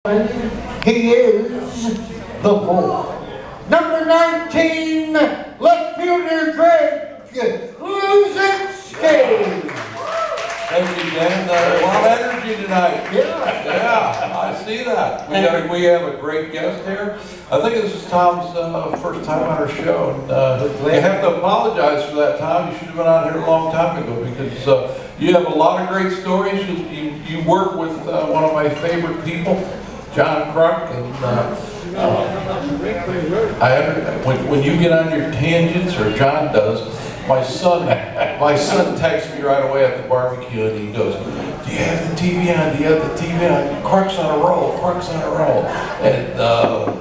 He is the bull. Number 19, left fielder Greg Luzinski. Thank you, Dan. A lot of energy tonight. Yeah, I see that. We have a great guest here. I think this is Tom's first time on our show. And, you have to apologize for that, Tom. You should have been on here a long time ago because you have a lot of great stories. You work with one of my favorite people, John Kruk, and when you get on your tangents, or John does, my son texts me right away at the barbecue and he goes, "Do you have the TV on? Do you have the TV on? Kruk's on a roll. Kruk's on a roll." And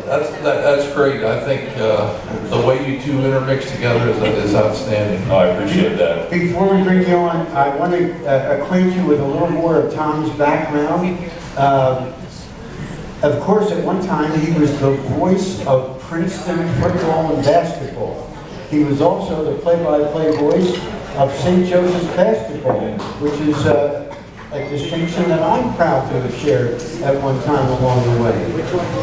that's great. I think the way you two intermix together is outstanding. Oh, I appreciate that. Before we bring you on, I want to acquaint you with a little more of Tom's background. Of course, at one time, he was the voice of Princeton football and basketball. He was also the play-by-play voice of St. Joseph's basketball, which is a distinction that I'm proud to have shared at one time along the way.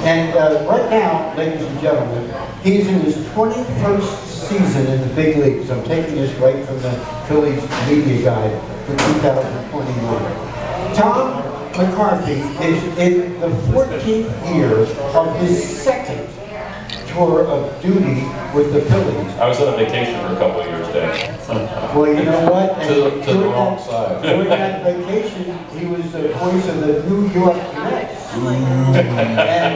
And right now, ladies and gentlemen, he's in his 21st season in the big leagues. I'm taking this right from the Phillies media guide for 2021. Tom McCarthy is in the 14th year of his second tour of duty with the Phillies. I was on a vacation for a couple of years, Dan. Well, you know what? To the wrong side. During that vacation, he was the voice of the New York Mets. And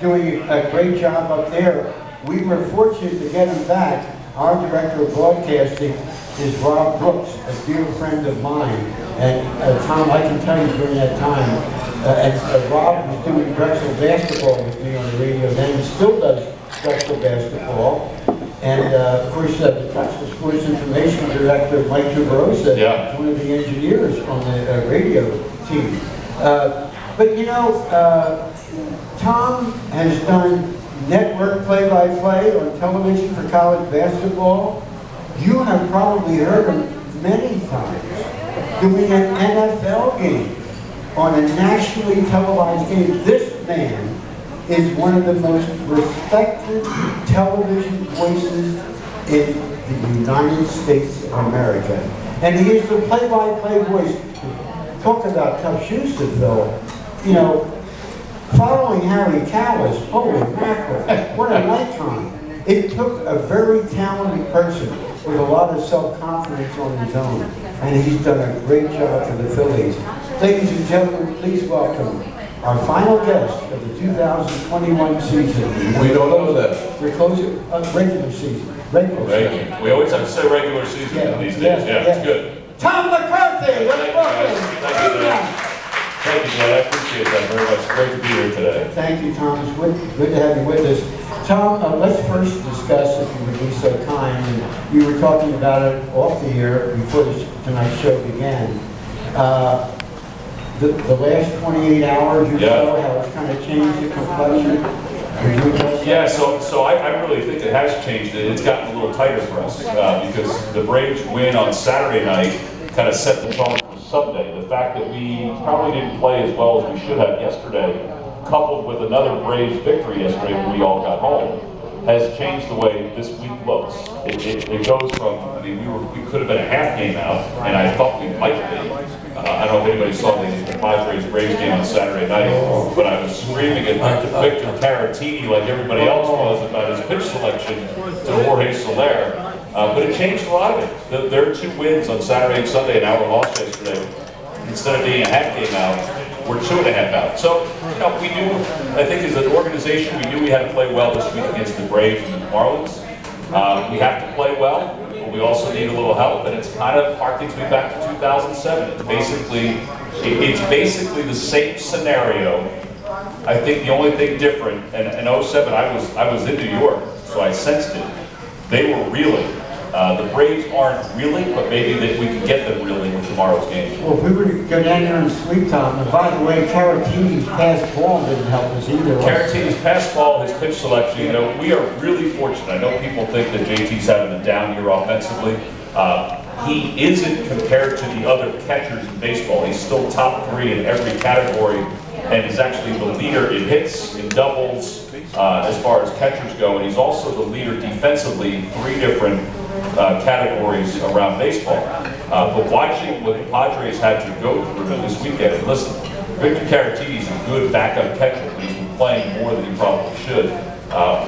doing a great job up there. We were fortunate to get him back. Our director of broadcasting is Rob Brooks, a dear friend of mine. And Tom, I can tell you during that time, Rob was doing Drexel basketball with me on the radio then, and still does Drexel basketball. And of course, the Drexel Sports Information Director, Mike Javerosa, is one of the engineers on the radio team. But you know, Tom has done network play-by-play on television for college basketball. You have probably heard him many times doing an NFL game on a nationally televised game. This man is one of the most respected television voices in the United States of America. And he is the play-by-play voice. Talk about tough shoes to fill. You know, following Harry Callis, holy mackerel, what a lifetime. It took a very talented person with a lot of self-confidence on his own, and he's done a great job for the Phillies. Ladies and gentlemen, please welcome our final guest of the 2021 season. We don't know that. We're closing regular season. We always have to say regular season these days. Yeah, it's good. Tom McCarthy, let's welcome. Thank you, Dad. I appreciate that very much. Great to be here today. Thank you, Tom. It's good to have you with us. Tom, let's first discuss, if you would be so kind, and we were talking about it off the air before tonight's show began. The last 28 hours or so, how it's kind of changed the complexion. Yeah, so I really think it has changed it. It's gotten a little tighter for us because the Braves win on Saturday night kind of set the tone for Sunday. The fact that we probably didn't play as well as we should have yesterday, coupled with another Braves victory yesterday when we all got home, has changed the way this week looks. It goes from, I mean, we could have been a half game out, and I thought we might be. I don't know if anybody saw the Padres-Braves game on Saturday night, but I was screaming at Victor Caratini like everybody else was about his pitch selection to Jorge Soler. But it changed a lot of it. Their two wins on Saturday and Sunday, and our loss yesterday, instead of being a half game out, we're 2.5 out. So, you know, we do, I think as an organization, we knew we had to play well this week against the Braves and the Marlins. We have to play well, but we also need a little help, and it's kind of harkens me back to 2007. It's basically the same scenario. I think the only thing different, and in 07 I was in New York, so I sensed it. They were reeling. The Braves aren't reeling, but maybe we can get them reeling with tomorrow's game. Well, if we were to go down there and sleep, Tom, and by the way, Caratini's pass ball didn't help us either. Caratini's pass ball, his pitch selection, you know, we are really fortunate. I know people think that JT's having a down year offensively. He isn't compared to the other catchers in baseball. He's still top 3 in every category and is actually the leader in hits, in doubles, as far as catchers go, and he's also the leader defensively in 3 different categories around baseball. But watching what the Padres had to go through this weekend, and listen, Victor Caratini's a good backup catcher, but he's been playing more than he probably should.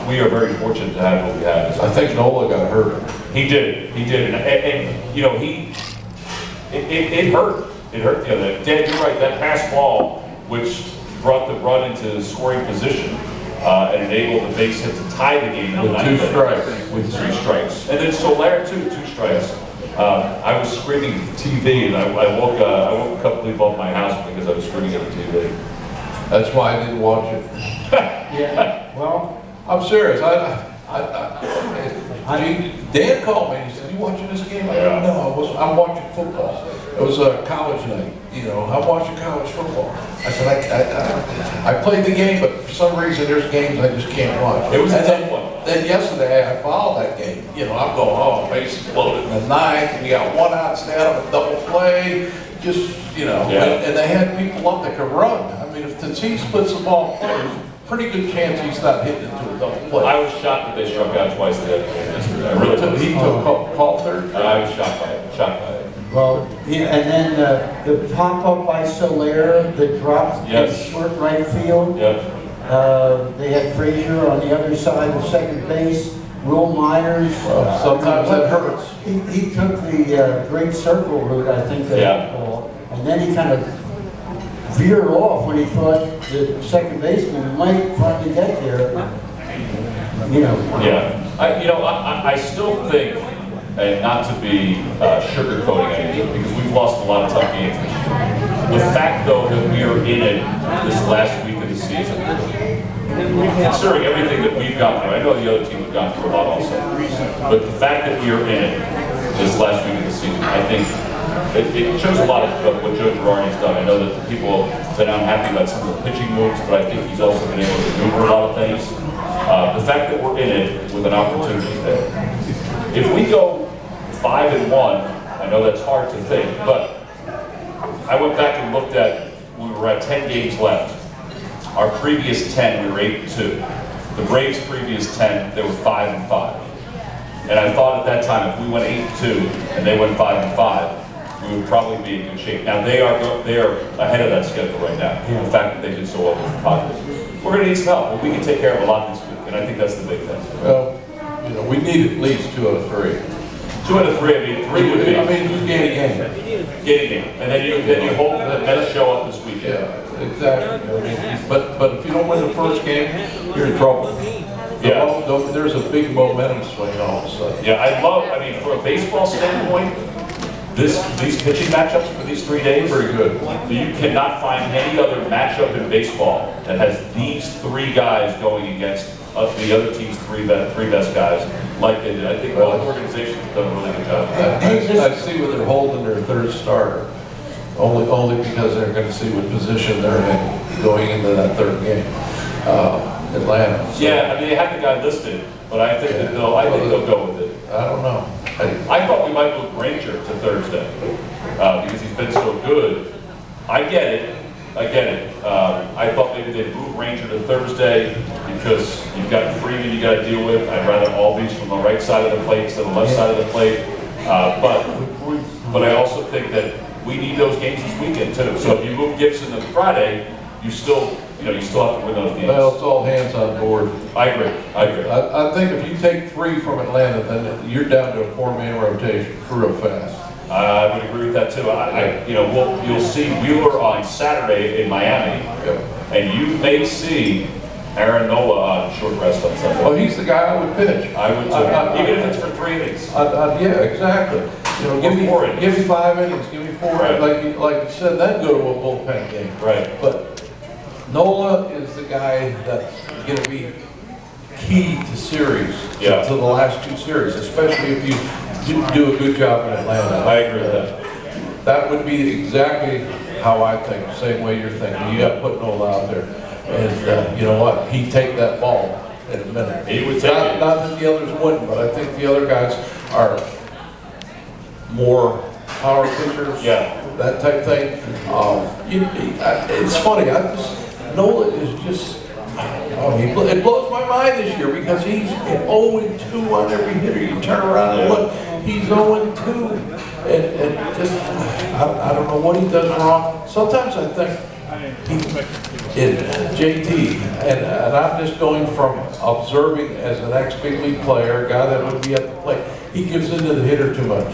We are very fortunate to have what we have. I think Nola got hurt. He did, and you know, it hurt. It hurt the other day. Dan, you're right, that pass ball, which brought the run into scoring position, and enabled the base hit to tie the game With 2 strikes. With 2 strikes. And then Soler too, 2 strikes. I was screaming at the TV, and I woke a couple people up my house because I was screaming at the TV. That's why I didn't watch it. Yeah, well, I'm serious. Dan called me and he said, "You watching this game?" I said, "No, I'm watching football." It was a college night, you know. I'm watching college football. I said, I played the game, but for some reason there's games I just can't watch. It was a tough one. Then yesterday I followed that game. You know, I'm going, oh, base exploded in the 9th. We got 1 out instead of a double play. Just, you know, and they had people up that could run. I mean, if the team splits the ball, there's a pretty good chance he's not hitting into a double play. I was shocked that they struck out twice in that game yesterday. I really was. He took call third. I was shocked by it. well, yeah, and then the pop-up by Soler that dropped in short right field. Yep. They had Frazier on the other side of second base. Will Myers. Sometimes that hurts. He took the great circle route, I think they call, and then he kind of veered off when he thought the second baseman might finally get there. You know. Yeah. I still think, and not to be sugarcoating anything, because we've lost a lot of tough games. The fact, though, that we are in it this last week of the season, considering everything that we've gone through, I know the other team have gone through a lot also, but the fact that we are in it this last week of the season, I think it shows a lot of what Joe Girardi's done. I know that the people have been unhappy about some of the pitching moves, but I think he's also been able to maneuver a lot of things. The fact that we're in it with an opportunity there. If we go 5-1, I know that's hard to think, but I went back and looked at, we were at 10 games left. Our previous 10, we were 8-2. The Braves' previous 10, they were 5-5. And I thought at that time, if we went 8-2 and they went 5-5, we would probably be in good shape. Now they are ahead of that schedule right now. The fact that they did so well with the Padres. We're going to need some help, but we can take care of a lot this week, and I think that's the big thing. Well, you know, we need at least 2 out of 3. 2 out of 3, I mean, 3 would be. I mean, who's getting game? Getting it, and then you hope that they'll show up this weekend. Yeah, exactly. I mean, but if you don't win the first game, you're in trouble. There's a big momentum swing all of a sudden. Yeah, I mean, from a baseball standpoint, these pitching matchups for these 3 days, Pretty good. You cannot find any other matchup in baseball that has these 3 guys going against the other team's 3 best guys like they did. I think both organizations have done a really good job. I see where they're holding their 3rd starter, only because they're going to see what position they're in going into that 3rd game. Atlanta. So. Yeah, I mean, they have the guy listed, but I think that they'll go with it. I don't know. I thought we might move Ranger to Thursday because he's been so good. I get it. I thought maybe they'd move Ranger to Thursday because you've got Freeman you got to deal with. I'd rather all these from the right side of the plate instead of the left side of the plate. But I also think that we need those games this weekend too. So if you move Gibson to Friday, you still have to win those games. Well, it's all hands on board. I agree. I think if you take 3 from Atlanta, then you're down to a 4-man rotation real fast. I would agree with that too. You'll see Wheeler on Saturday in Miami, and you may see Aaron Nola on short rest on Sunday. Well, he's the guy I would pitch. I would too, even if it's for 3 innings. Yeah, exactly. You know, give me 4 innings. Give me 5 innings. Give me 4. Right. Like you said, then go to a bullpen game. Right. But Nola is the guy that's going to be key to series, to the last 2 series, especially if you do a good job in Atlanta. I agree with that. That would be exactly how I think, the same way you're thinking. You got to put Nola out there. And you know what? He'd take that ball in a minute. He would take it. Not that the others wouldn't, but I think the other guys are more power pitchers. Yeah. That type thing. It's funny. Nola is just, it blows my mind this year because he's 0-2 on every hitter. You turn around and look, he's 0-2. And just, I don't know what he does wrong. Sometimes I think JT, and I'm just going from observing as an ex-big league player, a guy that would be at the plate, he gives into the hitter too much.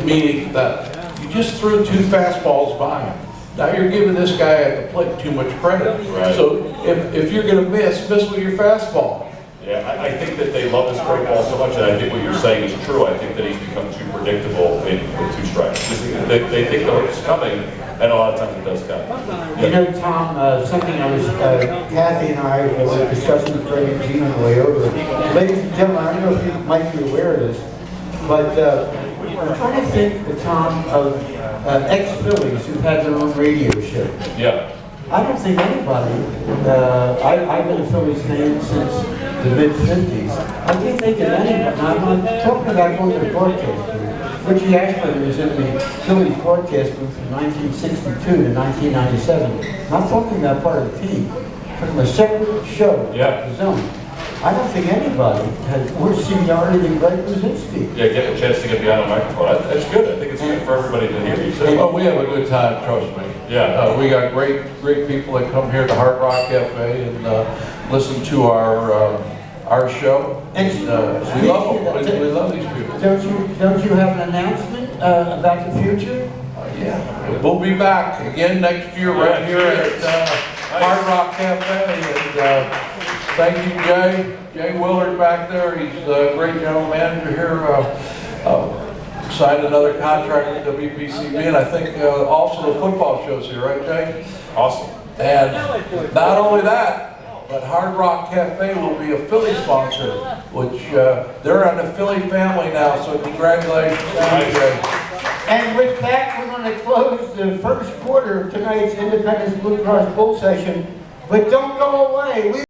Meaning that you just threw 2 fastballs by him. Now you're giving this guy at the plate too much credit. Right. So if you're going to miss with your fastball. Yeah, I think that they love his straight ball so much, and I think what you're saying is true. I think that he's become too predictable with 2 strikes. They think the hook's coming, and a lot of times it does come. You know, Tom, something I was, Kathy and I were discussing with Greg and Gene on the way over. Ladies and gentlemen, I don't know if you might be aware of this, but I'm trying to think, Tom, of ex-Phillies who've had their own radio show. Yeah. I don't think anybody, I've been a Phillies fan since the mid-50s. I can't think of anybody. I'm not talking about going to the broadcast booth. Richie Ashburn was in the Phillies broadcast booth from 1962 to 1997. Not talking about part of the team, from a separate show, Yeah. the Zone. I don't think anybody has more seniority than Greg Luzinski. Yeah, get a chance to get behind the microphone. That's good. I think it's good for everybody to hear you say. Oh, we have a good time, trust me. Yeah. We got great people that come here to Hard Rock Cafe and listen to our show. And we love them. We love these people. Don't you have an announcement about the future? Yeah, we'll be back again next year right here at Hard Rock Cafe. And thank you, Jay Willard back there. He's a great general manager here. Signed another contract with WPCB, and I think also the football show's here, right, Jay? Awesome. And not only that, but Hard Rock Cafe will be a Philly sponsor, which they're on the Philly family now, so congratulations. Thank you, Jay. And with that, we're going to close the first quarter of tonight's Independence Blue Cross Bull session. But don't go away.